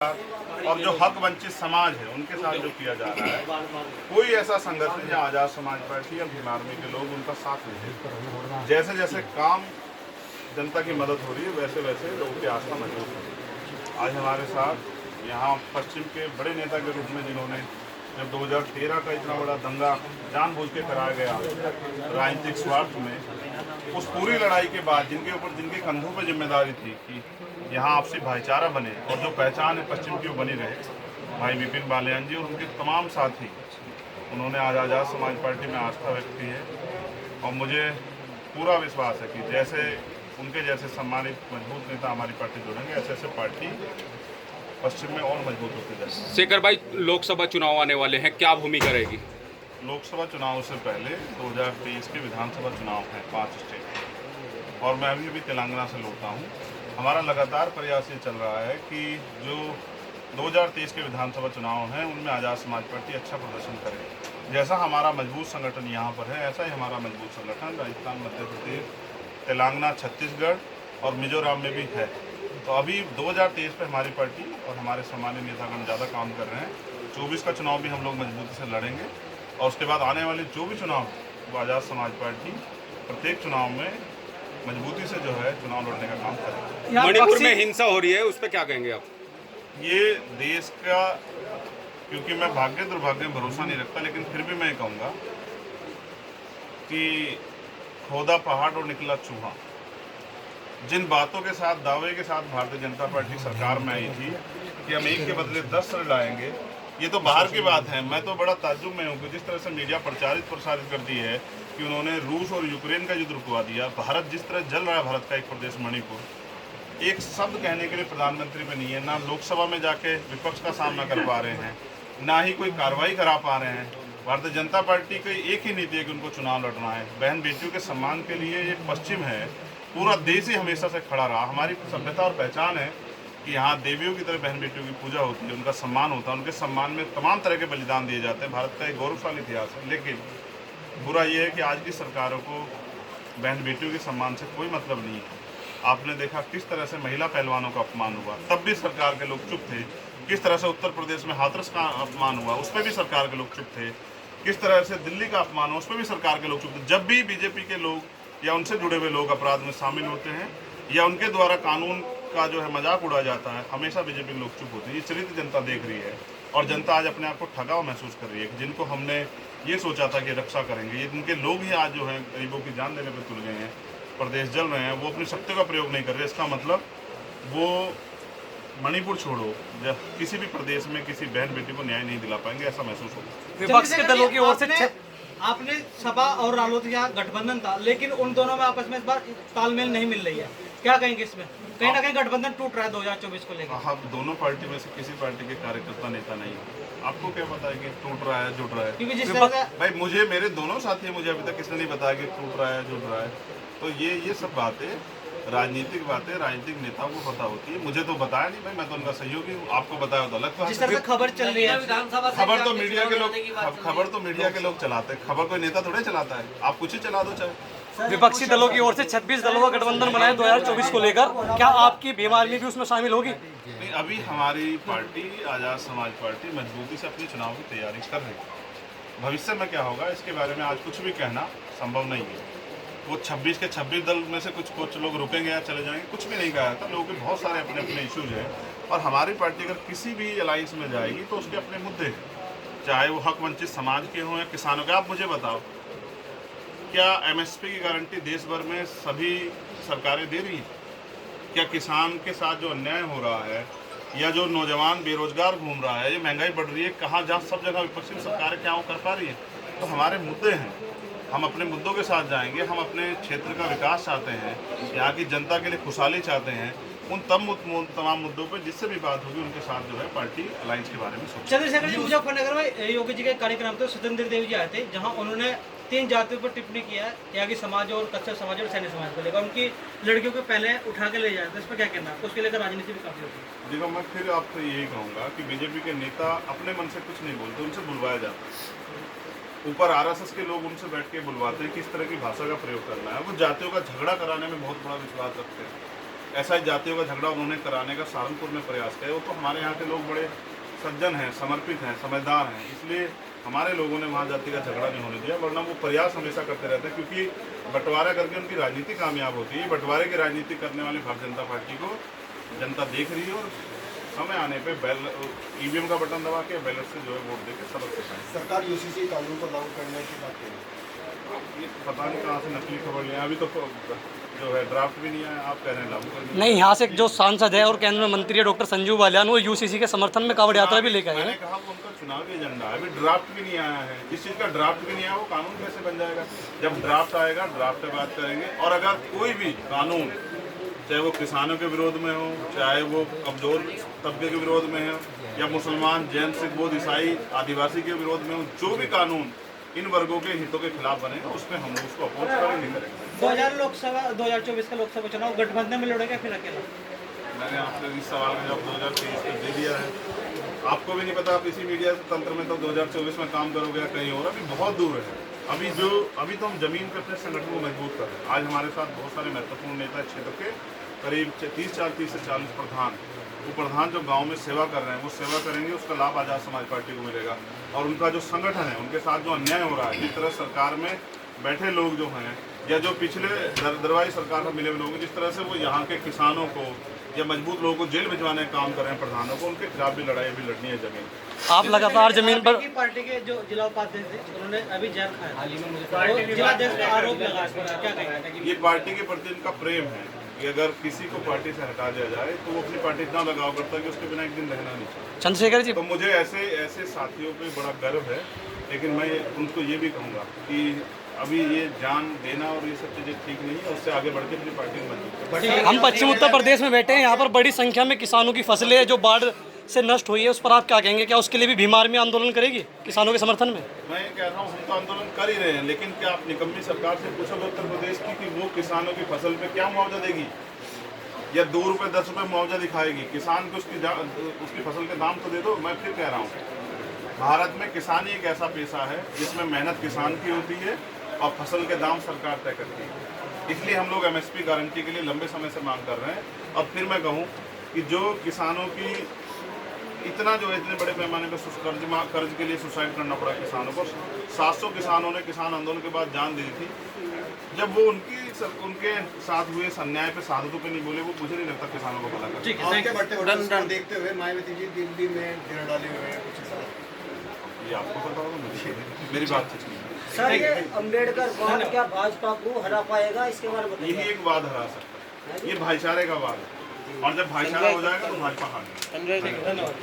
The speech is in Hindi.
और जो हक वंचित समाज है उनके साथ जो किया जा रहा है, कोई ऐसा संगठन या आज़ाद समाज पार्टी या भीम आर्मी के लोग उनका साथ नहीं देते। जैसे जैसे काम जनता की मदद हो रही है वैसे वैसे लोगों की आस्था मजबूत हो रही है। आज हमारे साथ यहाँ पश्चिम के बड़े नेता के रूप में जिन्होंने जब 2013 का इतना बड़ा दंगा जानबूझ के कराया गया राजनीतिक स्वार्थ में, उस पूरी लड़ाई के बाद जिनके कंधों पर जिम्मेदारी थी कि यहाँ आपसी भाईचारा बने और जो पहचान है पश्चिम की वो बनी रहे, भाई विपिन बालियान जी और उनके तमाम साथी, उन्होंने आज आज़ाद समाज पार्टी में आस्था व्यक्त की है। और मुझे पूरा विश्वास है कि जैसे उनके जैसे सम्मानित मजबूत नेता हमारी पार्टी जुड़ेंगे, ऐसे ऐसे पार्टी पश्चिम में और मजबूत होती जाएगी। शेखर भाई, लोकसभा चुनाव आने वाले हैं, क्या भूमिका रहेगी? लोकसभा चुनाव से पहले 2023 के विधानसभा चुनाव हैं 5 स्टेट, और मैं अभी तेलंगाना से लौटा हूँ। हमारा लगातार प्रयास ये चल रहा है कि जो 2023 के विधानसभा चुनाव हैं उनमें आज़ाद समाज पार्टी अच्छा प्रदर्शन करे। जैसा हमारा मजबूत संगठन यहाँ पर है, ऐसा ही हमारा मजबूत संगठन राजस्थान, मध्य प्रदेश, तेलंगाना, छत्तीसगढ़ और मिजोरम में भी है। तो अभी 2023 पे हमारी पार्टी और हमारे सामान्य नेतागण ज़्यादा काम कर रहे हैं। 24 का चुनाव भी हम लोग मजबूती से लड़ेंगे और उसके बाद आने वाले जो भी चुनाव वो आज़ाद समाज पार्टी प्रत्येक चुनाव में मजबूती से जो है चुनाव लड़ने का काम करेंगे। मणिपुर में हिंसा हो रही है, उस पर क्या कहेंगे आप? ये देश का, क्योंकि मैं भाग्य दुर्भाग्य में भरोसा नहीं रखता, लेकिन फिर भी मैं कहूँगा कि खोदा पहाड़ और निकला चूहा। जिन बातों के साथ, दावे के साथ भारतीय जनता पार्टी सरकार में आई थी कि हम एक के बदले 10 सर लाएंगे, ये तो बाहर की बात है। मैं तो बड़ा ताज्जुब में हूँ कि जिस तरह से मीडिया प्रसारित कर दी है कि उन्होंने रूस और यूक्रेन का युद्ध रुकवा दिया। भारत जिस तरह जल रहा है, भारत का एक प्रदेश मणिपुर, एक शब्द कहने के लिए प्रधानमंत्री में नहीं है, ना लोकसभा में जाके विपक्ष का सामना कर पा रहे हैं, ना ही कोई कार्रवाई करा पा रहे हैं। भारतीय जनता पार्टी की एक ही नीति है कि उनको चुनाव लड़ना है। बहन बेटियों के सम्मान के लिए ये पश्चिम है, पूरा देश ही हमेशा से खड़ा रहा। हमारी सभ्यता और पहचान है कि यहाँ देवियों की तरह बहन बेटियों की पूजा होती है, उनका सम्मान होता है, उनके सम्मान में तमाम तरह के बलिदान दिए जाते हैं। भारत का एक गौरवशाली इतिहास है। लेकिन बुरा ये है कि आज की सरकारों को बहन बेटियों के सम्मान से कोई मतलब नहीं है। आपने देखा किस तरह से महिला पहलवानों का अपमान हुआ, तब भी सरकार के लोग चुप थे। किस तरह से उत्तर प्रदेश में हाथरस का अपमान हुआ, उस पर भी सरकार के लोग चुप थे। किस तरह से दिल्ली का अपमान हुआ, उस पर भी सरकार के लोग चुप थे। जब भी बीजेपी के लोग या उनसे जुड़े हुए लोग अपराध में शामिल होते हैं या उनके द्वारा कानून का जो है मजाक उड़ा जाता है, हमेशा बीजेपी के लोग चुप होते हैं। ये चरित्र जनता देख रही है और जनता आज अपने आप को ठगा हुआ महसूस कर रही है। जिनको हमने ये सोचा था कि रक्षा करेंगे, ये उनके लोग ही आज जो हैं गरीबों की जान देने पर तुल गए हैं, प्रदेश जल रहे हैं, वो अपनी शक्ति का प्रयोग नहीं कर रहे। इसका मतलब वो मणिपुर छोड़ो, किसी भी प्रदेश में किसी बहन बेटी को न्याय नहीं दिला पाएंगे, ऐसा महसूस होगा। विपक्ष के दलों की ओर से आपने सपा और रालोद का गठबंधन था, लेकिन उन दोनों में आपस में इस बार तालमेल नहीं मिल रही है, क्या कहेंगे इसमें? कहीं ना कहीं गठबंधन टूट रहा है 2024 को लेकर। हाँ, दोनों पार्टी में से किसी पार्टी के कार्यकर्ता नेता नहीं है। आपको क्या पता है कि टूट रहा है, जुड़ रहा है? क्योंकि जिस तरह भाई मुझे, मेरे दोनों साथी हैं, मुझे अभी तक किसने नहीं बताया कि टूट रहा है, जुड़ रहा है। तो ये सब बातें राजनीतिक बातें राजनीतिक नेताओं को पता होती है। मुझे तो बताया नहीं भाई, मैं तो उनका सहयोगी हूँ। आपको बताया तो अलग बात। जिस तरह से खबर चल रही है, खबर तो मीडिया के लोग, खबर तो मीडिया के लोग चलाते हैं, खबर कोई नेता थोड़े चलाता है। आप कुछ ही चला दो चाहे। विपक्षी दलों की ओर से 26 दलों का गठबंधन बनाया 2024 को लेकर, क्या आपकी भीम आर्मी भी उसमें शामिल होगी? नहीं, अभी हमारी पार्टी आज़ाद समाज पार्टी मजबूती से अपनी चुनाव की तैयारी कर रही है। भविष्य में क्या होगा इसके बारे में आज कुछ भी कहना संभव नहीं है। वो 26 के 26 दल में से कुछ लोग रुकेंगे या चले जाएंगे, कुछ भी नहीं कहा था। लोगों के बहुत सारे अपने अपने इश्यूज हैं और हमारी पार्टी अगर किसी भी अलायंस में जाएगी तो उसके अपने मुद्दे हैं, चाहे वो हक वंचित समाज के हों या किसानों के। आप मुझे बताओ, क्या एमएसपी की गारंटी देश भर में सभी सरकारें दे रही हैं? क्या किसान के साथ जो अन्याय हो रहा है या जो नौजवान बेरोजगार घूम रहा है, ये महंगाई बढ़ रही है, कहाँ जहाँ सब जगह विपक्षी सरकारें क्या वो कर पा रही है? तो हमारे मुद्दे हैं, हम अपने मुद्दों के साथ जाएंगे। हम अपने क्षेत्र का विकास चाहते हैं, यहाँ की जनता के लिए खुशहाली चाहते हैं। उन तमाम मुद्दों पर जिससे भी बात होगी उनके साथ जो है पार्टी अलायंस के बारे में सोचेगी। चंद्रशेखर जी, मुजफ्फरनगर में योगी जी के कार्यक्रम तो सत्येंद्र देव जी आए थे, जहाँ उन्होंने 3 जातियों पर टिप्पणी किया है, त्यागी समाज और कच्चा समाज और सैन्य समाज को लेकर। उनकी लड़कियों को पहले उठा के ले जाए, तो इस पर क्या कहना है? उसके लेकर राजनीति भी काफी होती है। देखो, मैं फिर आपसे यही कहूँगा कि बीजेपी के नेता अपने मन से कुछ नहीं बोलते, उनसे बुलवाया जाता है। ऊपर आरएसएस के लोग उनसे बैठ के बुलवाते हैं किस तरह की भाषा का प्रयोग करना है। वो जातियों का झगड़ा कराने में बहुत बड़ा विश्वास रखते हैं। ऐसा ही जातियों का झगड़ा उन्होंने कराने का सहारनपुर में प्रयास किया। वो तो हमारे यहाँ के लोग बड़े सज्जन हैं, समर्पित हैं, समझदार हैं, इसलिए हमारे लोगों ने वहाँ जाति का झगड़ा नहीं होने दिया। वरना वो प्रयास हमेशा करते रहते हैं, क्योंकि बंटवारा करके उनकी राजनीति कामयाब होती है। बंटवारे की राजनीति करने वाली भारतीय जनता पार्टी को जनता देख रही है और समय आने पे ईवीएम का बटन दबा के बैलेट से जो है वोट देके सबक सिखाएं। सरकार यूसीसी कानून को लागू करने की बात कही। ये पता नहीं कहाँ से नकली खबर लिया, अभी तो जो है ड्राफ्ट भी नहीं आया, आप कह रहे हैं लागू कर दिया। नहीं, यहाँ से जो सांसद है और केंद्र में मंत्री है डॉक्टर संजीव बालियान, वो यूसीसी के समर्थन में कांवड़ यात्रा भी लेकर आए मैंने हैं। कहा वो उनका चुनावी एजेंडा है, अभी ड्राफ्ट भी नहीं आया है। जिस चीज़ का ड्राफ्ट भी नहीं आया वो कानून कैसे बन जाएगा? जब ड्राफ्ट आएगा ड्राफ्ट पे बात करेंगे। और अगर कोई भी कानून, चाहे वो किसानों के विरोध में हो, चाहे वो कमजोर तबके के विरोध में हो, या मुसलमान, जैन, सिख, बौद्ध, ईसाई, आदिवासी के विरोध में हो, जो भी कानून इन वर्गों के हितों के खिलाफ बनेगा उसमें हम उसको अपोज करेंगे। 2024 का लोकसभा चुनाव गठबंधन में लड़ेगा फिर अकेला? मैंने आपसे इस सवाल का जवाब 2023 में दे दिया है। आपको भी नहीं पता, आप इसी मीडिया तंत्र में तो 2024 में काम करोगे या कहीं और, अभी बहुत दूर है। अभी तो हम जमीन पे अपने संगठन को मजबूत कर रहे हैं। आज हमारे साथ बहुत सारे महत्वपूर्ण नेता क्षेत्र के करीब 30 से 40 प्रधान, वो प्रधान जो गांव में सेवा कर रहे हैं वो सेवा करेंगे, उसका लाभ आज़ाद समाज पार्टी को मिलेगा। और उनका जो संगठन है, उनके साथ जो अन्याय हो रहा है, जिस तरह सरकार में बैठे लोग जो हैं या जो पिछले दरबारी सरकार में मिले हुए लोग, जिस तरह से वो यहाँ के किसानों को या मजबूत लोगों को जेल भिजवाने का काम कर रहे हैं प्रधानों को, उनके खिलाफ भी लड़ाई भी लड़नी है जमीन। आप लगातार जमीन पर पार्टी के जो जिला उपाध्यक्ष थे उन्होंने अभी जैल खाया, जिलाध्यक्ष का आरोप लगा इस पर, क्या कहेंगे? ये पार्टी के प्रति इनका प्रेम है कि अगर किसी को पार्टी से हटा दिया जाए तो वो अपनी पार्टी इतना लगाव करता है कि उसके बिना एक दिन रहना नहीं चाहिए। चंद्रशेखर जी, तो मुझे ऐसे साथियों पे बड़ा गर्व है, लेकिन मैं उनको ये भी कहूँगा कि अभी ये जान देना और ये सब चीज़ें ठीक नहीं है, उससे आगे बढ़ के अपनी पार्टी को मजबूत करें। हम पश्चिम उत्तर प्रदेश में बैठे हैं, यहाँ पर बड़ी संख्या में किसानों की फसलें जो बाढ़ से नष्ट हुई है, उस पर आप क्या कहेंगे? क्या उसके लिए भी भीम आर्मी आंदोलन करेगी किसानों के समर्थन में? मैं कह रहा हूँ हम तो आंदोलन कर ही रहे हैं, लेकिन क्या आप निकम्मी सरकार से पूछोगे उत्तर प्रदेश की कि वो किसानों की फसल पे क्या मुआवजा देगी या 2 रुपये 10 रुपये मुआवजा दिखाएगी? किसान को उसकी फसल के दाम तो दे दो। मैं फिर कह रहा हूँ, भारत में किसानी एक ऐसा पेशा है जिसमें मेहनत किसान की होती है और फसल के दाम सरकार तय करती है। इसलिए हम लोग MSP गारंटी के लिए लंबे समय से मांग कर रहे हैं। और फिर मैं कहूँ कि जो किसानों की इतने बड़े पैमाने पर कर्ज के लिए सुसाइड करना पड़ा किसानों को, 700 किसानों ने किसान आंदोलन के बाद जान दी थी। जब वो उनके साथ हुए इस अन्याय पे साधुओं पे नहीं बोले, वो मुझे नहीं लगता किसानों को भला कर। आपके बढ़ते वोटर्स को देखते हुए मायावती जी दिल्ली में डेरा डाले हुए हैं कुछ ऐसा? ये आपको पता होगा, मुझे मेरी बात ठीक नहीं है। सर, ये अम्बेडकर वाद क्या भाजपा को हरा पाएगा, इसके बारे में बताइए। यही एक वाद हरा सकता है, ये भाईचारे का वाद है, और जब भाईचारा हो जाएगा तो भाजपा हारेगी। धन्यवाद।